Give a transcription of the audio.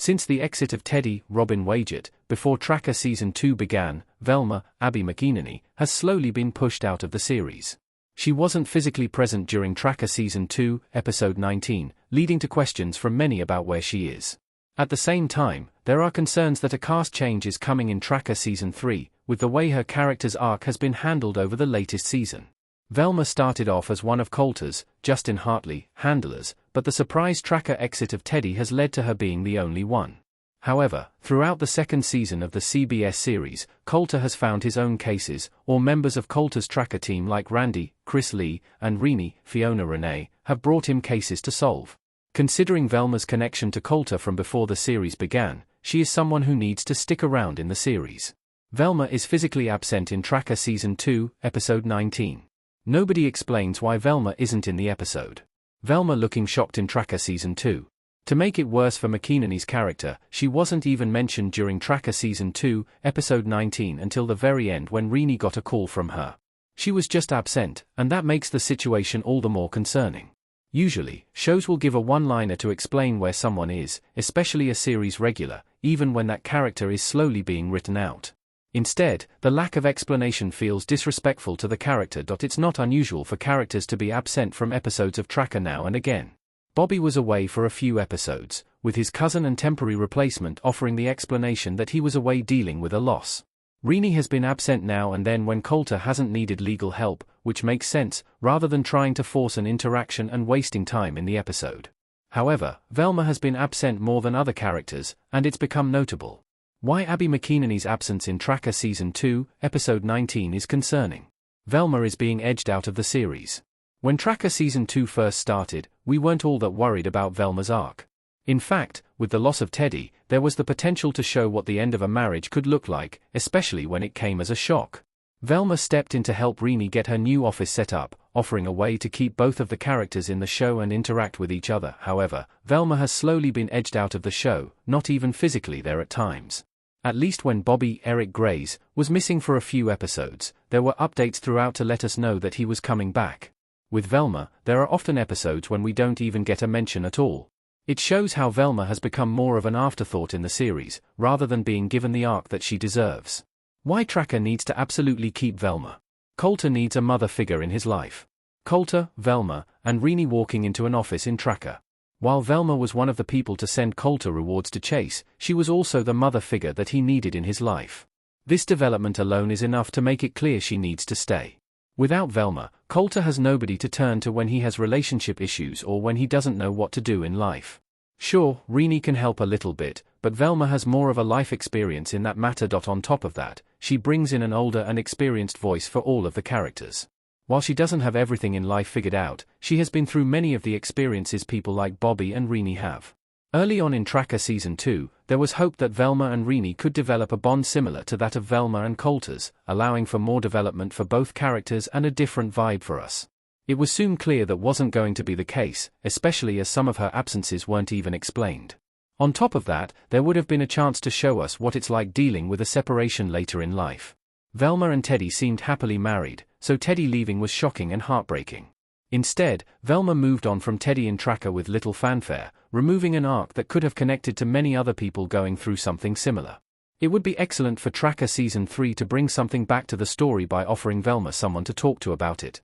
Since the exit of Teddy, Robin Waget, before Tracker Season 2 began, Velma, Abby McEnany, has slowly been pushed out of the series. She wasn't physically present during Tracker Season 2, Episode 19, leading to questions from many about where she is. At the same time, there are concerns that a cast change is coming in Tracker Season 3, with the way her character's arc has been handled over the latest season. Velma started off as one of Coulter's, Justin Hartley, handlers, but the surprise Tracker exit of Teddy has led to her being the only one. However, throughout the second season of the CBS series, Coulter has found his own cases, or members of Coulter's Tracker team like Randy, Chris Lee, and Fiona Renee, have brought him cases to solve. Considering Velma's connection to Coulter from before the series began, she is someone who needs to stick around in the series. Velma is physically absent in Tracker Season 2, Episode 19. Nobody explains why Velma isn't in the episode. Velma looking shocked in Tracker Season 2. To make it worse for McEnany's character, she wasn't even mentioned during Tracker Season 2, Episode 19 until the very end when Renee got a call from her. She was just absent, and that makes the situation all the more concerning. Usually, shows will give a one-liner to explain where someone is, especially a series regular, even when that character is slowly being written out. Instead, the lack of explanation feels disrespectful to the character. It's not unusual for characters to be absent from episodes of Tracker now and again. Bobby was away for a few episodes, with his cousin and temporary replacement offering the explanation that he was away dealing with a loss. Renee has been absent now and then when Coulter hasn't needed legal help, which makes sense, rather than trying to force an interaction and wasting time in the episode. However, Velma has been absent more than other characters, and it's become notable. Why Abby McEnany's absence in Tracker Season 2, Episode 19 is concerning. Velma is being edged out of the series. When Tracker Season 2 first started, we weren't all that worried about Velma's arc. In fact, with the loss of Teddy, there was the potential to show what the end of a marriage could look like, especially when it came as a shock. Velma stepped in to help Renee get her new office set up, offering a way to keep both of the characters in the show and interact with each other. However, Velma has slowly been edged out of the show, not even physically there at times. At least when Bobby, Eric Grays, was missing for a few episodes, there were updates throughout to let us know that he was coming back. With Velma, there are often episodes when we don't even get a mention at all. It shows how Velma has become more of an afterthought in the series, rather than being given the arc that she deserves. Why Tracker needs to absolutely keep Velma. Coulter needs a mother figure in his life. Coulter, Velma, and Renee walking into an office in Tracker. While Velma was one of the people to send Coulter rewards to chase, she was also the mother figure that he needed in his life. This development alone is enough to make it clear she needs to stay. Without Velma, Coulter has nobody to turn to when he has relationship issues or when he doesn't know what to do in life. Sure, Renee can help a little bit, but Velma has more of a life experience in that matter. On top of that, she brings in an older and experienced voice for all of the characters. While she doesn't have everything in life figured out, she has been through many of the experiences people like Bobby and Renee have. Early on in Tracker Season 2, there was hope that Velma and Renee could develop a bond similar to that of Velma and Coulter's, allowing for more development for both characters and a different vibe for us. It was soon clear that wasn't going to be the case, especially as some of her absences weren't even explained. On top of that, there would have been a chance to show us what it's like dealing with a separation later in life. Velma and Teddy seemed happily married, so Teddy leaving was shocking and heartbreaking. Instead, Velma moved on from Teddy in Tracker with little fanfare, removing an arc that could have connected to many other people going through something similar. It would be excellent for Tracker Season 3 to bring something back to the story by offering Velma someone to talk to about it.